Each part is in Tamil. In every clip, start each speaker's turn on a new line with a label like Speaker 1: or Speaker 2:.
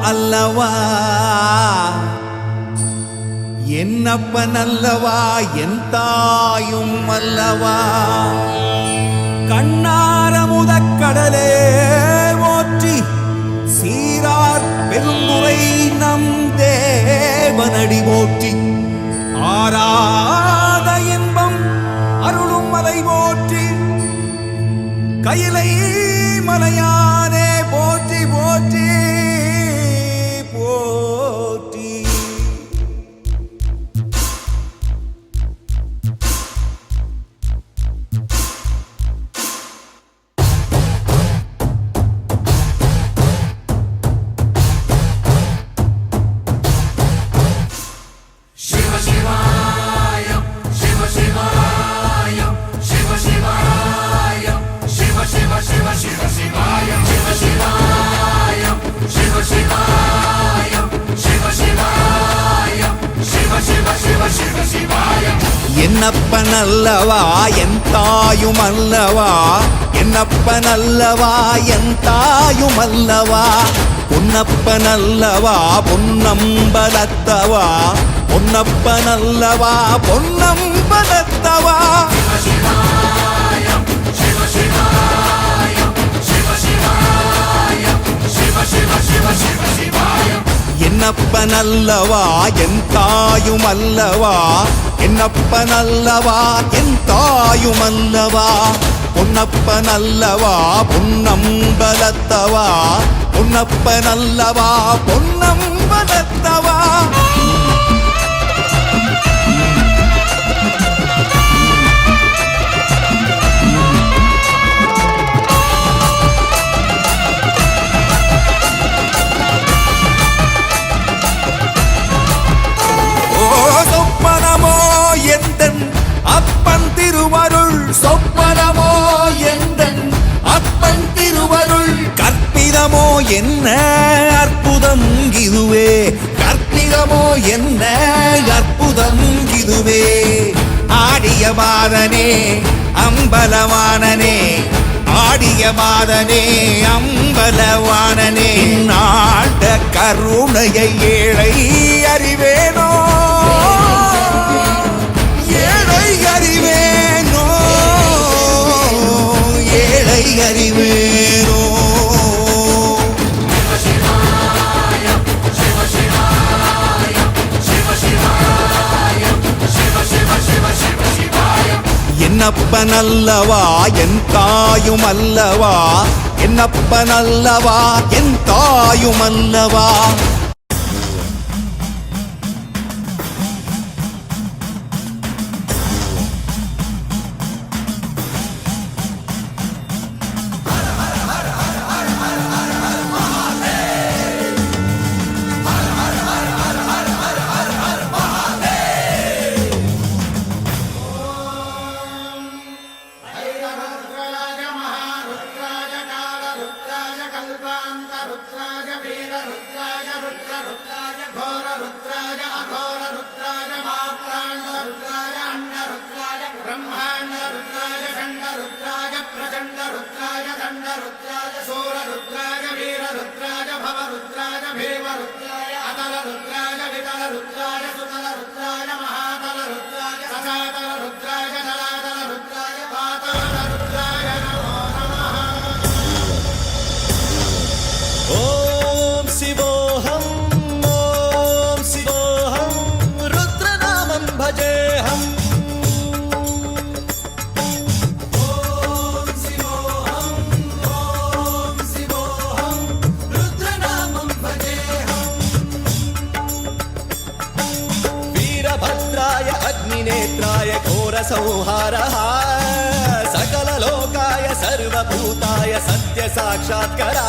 Speaker 1: அல்லவா என்னப்பன் அல்லவா என் தாயும் அல்லவா கண்ணார முதக்கடலே போற்றி சீரார் பெருந்துரை நம் தேவனடி போற்றி ஆராத இன்பம் அருளும் மலை போற்றி கையிலை மலையானே போற்றி போற்றி போற்றி என்னப்பன் அல்லவா என் தாயும் அல்லவா என்னப்பன் அல்லவா என் தாயும் அல்லவா பொன்னப்பன் அல்லவா பொன்னம்பலத்தவா பொன்னப்பன் அல்லவா பொன்னம்பலத்தவா என்னப்பன் அல்லவா என் தாயும் அல்லவா என்னப்பன் அல்லவா என் தாயும் அல்லவா பொன்னப்பன் அல்லவா பொன்னம்பலத்தவா பொன்னப்பன் அல்லவா பொன்னம்பலத்தவா அப்பன் திருவருள் சொப்பனமோ எந்தன் அப்பன் திருவருள் கற்பிதமோ என்ன அற்புதம் இதுவே கற்பிதமோ என்ன அற்புதம் இதுவே ஆடிய மாதனே அம்பலவானனே ஆடிய மாதனே அம்பலவானனே நாட கருணையை ஏழை அறிவேனோ அறிவேனோ ஏழை அறிவேனோ என்னப்பன் அல்லவா என் தாயும் அல்லவா என்னப்பன் அல்லவா என் தாயும் அல்லவா संहारः सकललोकाय सर्वभूताय सत्य साक्षात्करा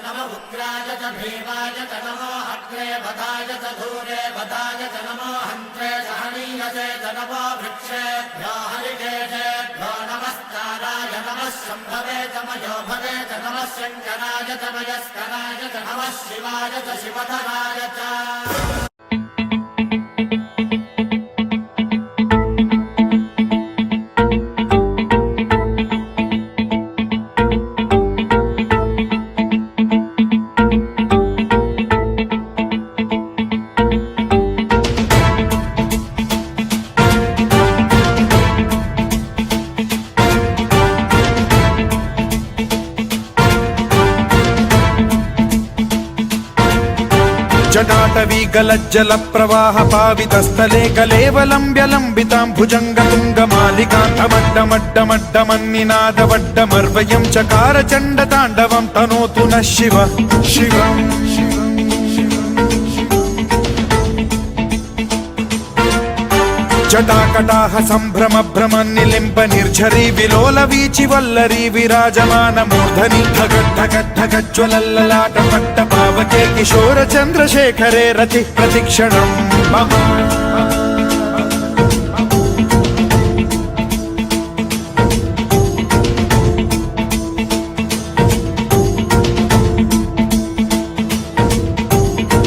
Speaker 2: नमः रुद्राय च भीमाय च नमो अग्रे वधाय च धूरे वधाय च नमो हन्त्रे सहनीयसे च नमो वृक्षेभ्यो हरिकेशेभ्यो नमस्काराय नमः शम्भवे च मयो भवे च नमः शङ्कराय च मयस्कराय च नमः शिवाय च शिवधराय च
Speaker 3: जटाटवी गलज्जल प्रवाह पावितस्थले कलेवलम्ब्य लम्बितां भुजङ्गतुङ्गमालिकान्तमड्डमड्डमड्डमन्निनादवड्डमर्वयं चकार चण्डताण्डवं तनोतु नः शिवः शिवम् जटाकटाह सम्भ्रम भ्रमन्निलिम्ब निर्झरी विलोल वीचि वल्लरी विराजमान मूर्धनि धगद्धगद्धगज्ज्वलल्ललाट पट्ट पावके किशोर चन्द्रशेखरे रति प्रतिक्षणं मम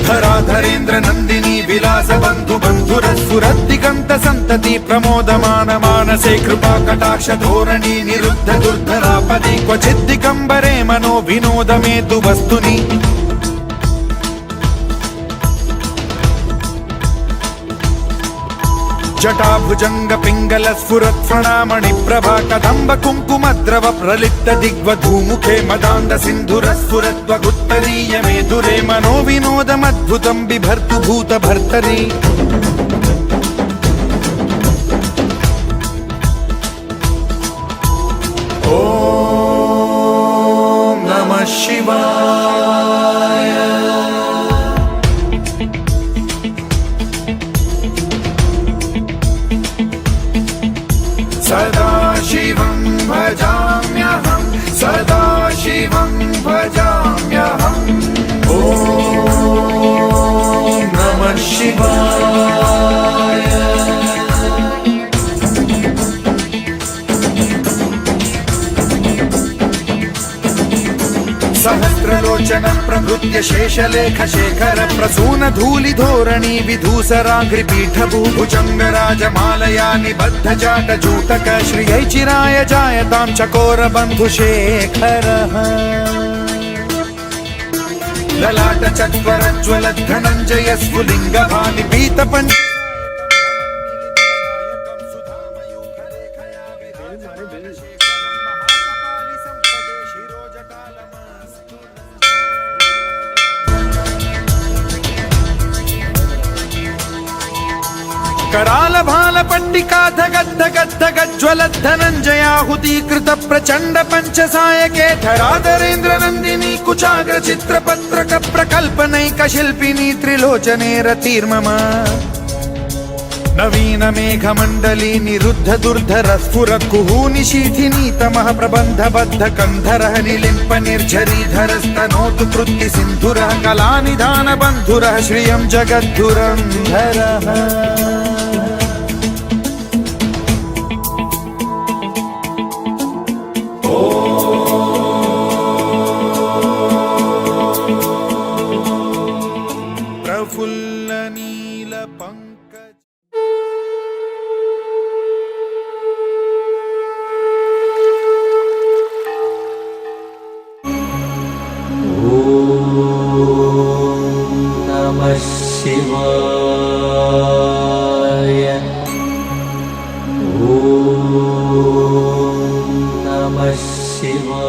Speaker 3: धराधरेन्द्र नन्दिनी विलास बन्धु बन्धुरस्फुरद्दिगन्त सन्तति प्रमोदमान मानसे कृपा कटाक्ष धोरणी निरुद्ध दुर्धरापदि क्वचिद्दिगम्बरे मनो विनोद मेतु वस्तुनि जटाभुजंग पिंगल स्फुरत् फणामणि प्रभा कदम्ब कुङ्कुमद्रव प्रलिप्त दिग्वधूमुखे मदान्ध सिन्धुर स्फुरत्वगुत्तरीय मेधुरे मनो विनोदमद्भुतं बिभर्तु भूत भर्तरि ॐ नमः शिवाय सदा शिवं भजाम्यहं सदा शिवं भजाम्यहम् ॐ नमः शिवाय सहस्रलोचन प्रभृत्य शेषलेख शेखर प्रसून धूलि धोरणी विधूसराग्रि पीठभूभुजङ्ग राजमालया निबद्ध जाट जूटक श्रियै चिराय जायतां चकोर बन्धुशेखरः ललाट चत्वरज्ज्वल धनञ्जय स्फुलिङ्ग भानि पीतपञ्च कराल भाल पट्टिका धगद्धगद्धगज्ज्वलत् धनञ्जयाहुतीकृत प्रचण्ड पञ्चसायके धराधरेन्द्र नन्दिनी कुचाग्र चित्रपत्रक प्रकल्पनैक शिल्पिनी त्रिलोचने रतिर्मम नवीन मेघमण्डली निरुद्ध दुर्धर स्फुर कुहूनि शीथिनी तमः प्रबन्ध बद्ध कन्धरः निलिम्प निर्झरीधरस्तनोतु कृत्ति सिन्धुरः कलानिधान बन्धुरः श्रियं जगद्धुरन्धरः प्रफुल्ल नील पंकज
Speaker 4: नमः शिवाय ॐ नमः शिवाय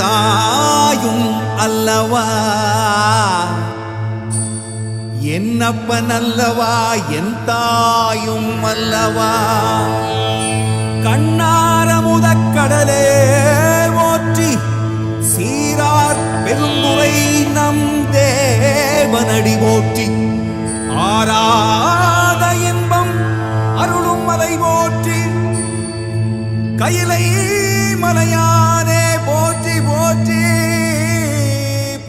Speaker 1: தாயும் அல்லவா என்னப்பன் அல்லவா என் தாயும் அல்லவா கண்ணார முதக்கடலே ஓற்றி சீரார் பெருந்துரை நம் தேவனடி போற்றி ஆராத இன்பம் அருளும் மலை போற்றி கையிலை மலையானே போற்றி போற்றி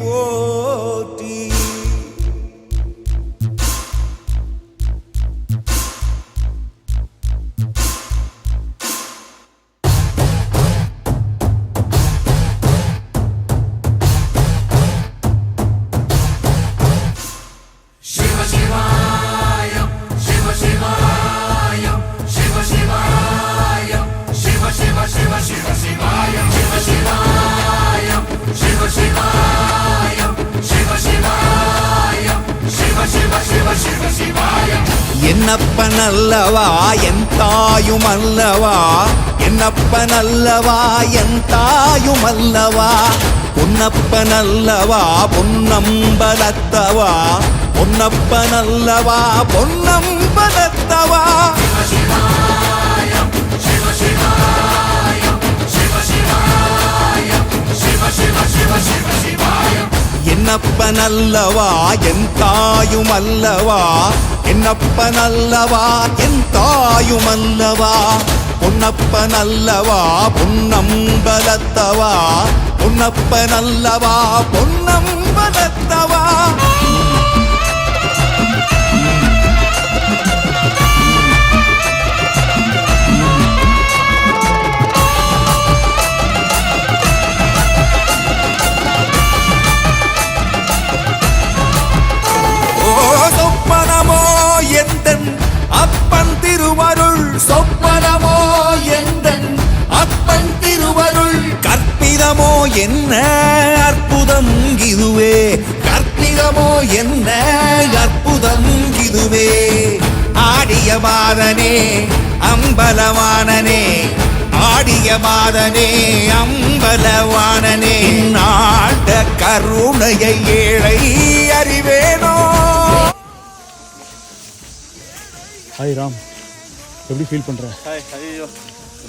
Speaker 1: போற்றி என்னப்பன் அல்லவா என் தாயும் அல்லவா என்னப்பன் அல்லவா என் தாயும் அல்லவா பொன்னப்பன் அல்லவா பொன்னம்பலத்தவா பொன்னப்பன் அல்லவா பொன்னம்பலத்தவா என்னப்பன் அல்லவா என் தாயும் அல்லவா என்னப்பன் அல்லவா என் தாயும் அல்லவா பொன்னப்பன் அல்லவா பொன்னம்பலத்தவா பொன்னப்பன் அல்லவா பொன்னம்பலத்தவா அப்பன் திருவருள் சொப்பனமோ எந்தன் அப்பன் திருவருள் கற்பிதமோ என்ன அற்புதம் இதுவே கற்பிதமோ என்ன அற்புதம் இதுவே ஆடிய மாதனே அம்பலவானனே ஆடிய மாதனே அம்பலவானனே நாட கருணையை ஏழை அறிவேனோ.
Speaker 3: ஹாய் ராம், எப்படி ஃபீல் பண்ணுற?
Speaker 5: ஹாய், ஐயோ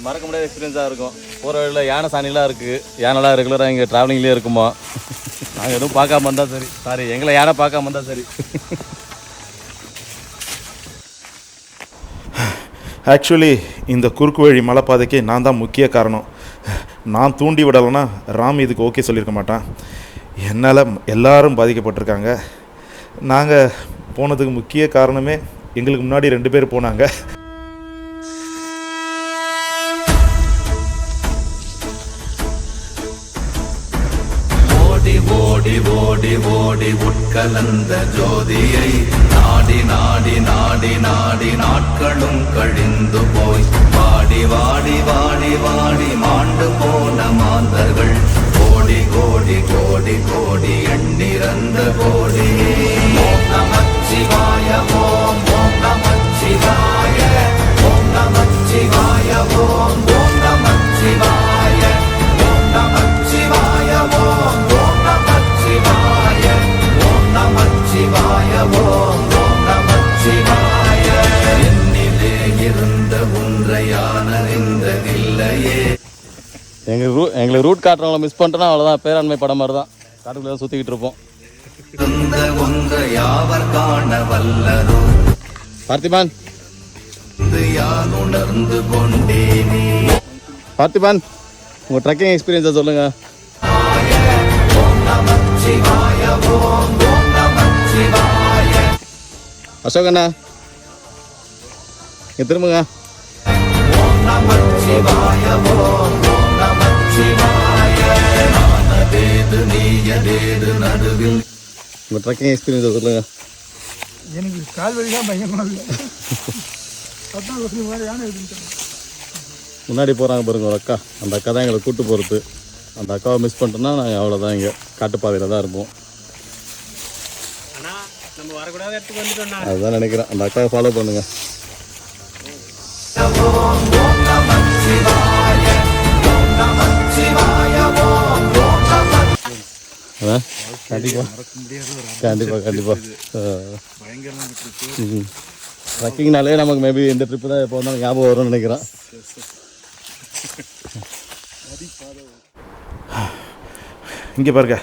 Speaker 5: மறக்க முடியாத எக்ஸ்பீரியன்ஸாக இருக்கும். போகிற வழியில் யானை சாணிலாம் இருக்குது. யானைலாம் ரெகுலராக இங்கே ட்ராவலிங்லேயே இருக்குமா. நாங்கள் எதுவும் பார்க்காம இருந்தால் சரி. சாரி, எங்களை யானை பார்க்காம இருந்தால் சரி.
Speaker 6: ஆக்சுவலி இந்த குறுக்கு வழி மலைப்பாதைக்கு நான் தான் முக்கிய காரணம். நான் தூண்டி விடலைன்னா ராம் இதுக்கு ஓகே சொல்லியிருக்க மாட்டான். என்னால் எல்லாரும் பாதிக்கப்பட்டிருக்காங்க. நாங்கள் போனதுக்கு முக்கிய காரணமே எங்களுக்கு முன்னாடி 2 பேர் போனாங்க.
Speaker 1: ஓடி ஓடி ஓடி ஓடி உட்கலந்த ஜோதியை நாடி நாடி நாடி நாடி நாட்களும் கழிந்து போய் வாடி வாடி வாடி வாடி மாண்டு போன மாந்தர்கள் கோடி கோடி கோடி கோடி எண்ணிறந்த கோடி. ஓம் நமச்சிவாய ஓம் ஓம் நமச்சிவாய ஓம் நமச்சிவாய ஓம் ஓம் நமச்சிவாய ஓம் நமச்சிவாய ஓம் ஓம் நமச்சிவாய ஓம் நமச்சிவாய ஓம் ஓம் நமச்சிவாய. என்னிலே இருந்த ஒன்றையான அறிந்ததில்லையே.
Speaker 5: எங்களுக்கு ரூட் காட்டுறவங்கள மிஸ் பண்ணிட்டோன்னா அவ்வளோதான். பேராண்மை படம் மாதிரி தான். காட்டுக்குள்ளே தான் சுற்றிக்கிட்டு இருப்போம்.
Speaker 1: இருந்த ஒன்றை யாவர் காண வல்லரோ
Speaker 5: பார்த்திபான்,
Speaker 1: யான் உணர்ந்து கொண்டேனே.
Speaker 5: பார்த்திபான், உங்கள் ட்ரெக்கிங் எக்ஸ்பீரியன்ஸை சொல்லுங்கள்.
Speaker 1: ஓம் நமச்சிவாய ஓம் ஓம் நமச்சிவாய.
Speaker 5: அசோகண்ணா, இங்கே திரும்புங்க.
Speaker 1: ஓம் நமச்சிவாய ஓம் ஓம் நமச்சிவாய. நானதேது நீயதேது நடுவில்.
Speaker 5: உங்கள் ட்ரெக்கிங் எக்ஸ்பீரியன்ஸை சொல்லுங்கள்.
Speaker 3: எனக்கு கால் வலி தான் பயங்கரமாக இல்லை. 10 வருஷத்துக்கு முன்னாடி யானை எழுதிட்டேன்.
Speaker 5: முன்னாடி போகிறாங்க பாருங்க ஒரு அக்கா. அந்த அக்கா தான் எங்களை கூப்பிட்டு போகிறது. அந்த அக்காவை மிஸ் பண்ணிட்டோன்னா நாங்கள் அவ்வளோதான். இங்கே காட்டுப்பாதையில் தான் இருப்போம். அதுதான் நினைக்கிறேன். அந்த அக்காவை ஃபாலோ பண்ணுங்கள்.
Speaker 1: ஓம் ஓம் நமச்சிவாய ஓம் நமச்சிவாய ஓம் ஓம்
Speaker 5: கண்டிப்பாக
Speaker 6: மறக்க முடியாத ஒரு
Speaker 5: கண்டிப்பாக
Speaker 6: பயங்கரமான ட்ரிப்பு.
Speaker 5: ட்ரக்கிங்னாலே நமக்கு மேபி இந்த ட்ரிப்பு தான் எப்போ வந்தாலும் ஞாபகம் வரும்னு நினைக்கிறேன்.
Speaker 6: இங்கே பாருங்க,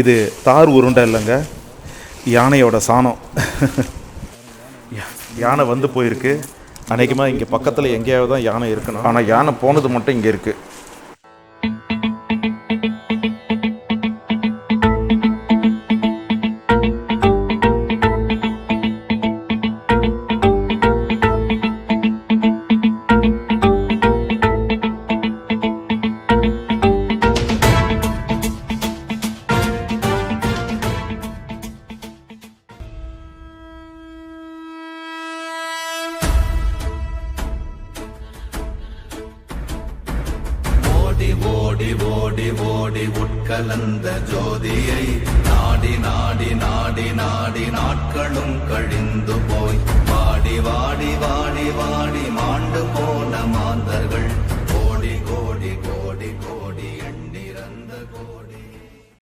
Speaker 6: இது தார் உருண்டை இல்லைங்க, யானையோட சாணம். யானை வந்து போயிருக்கு. அநேகமாக இங்கே பக்கத்தில் எங்கேயாவது தான் யானை இருக்கணும். ஆனால் யானை போனது மட்டும் இங்கே இருக்குது.
Speaker 1: ஓடி ஓடி ஓடி உட்கலந்த ஜோதியை நாடி நாடி நாடி நாடி நாட்களும் கழிந்து போய் வாடி வாடி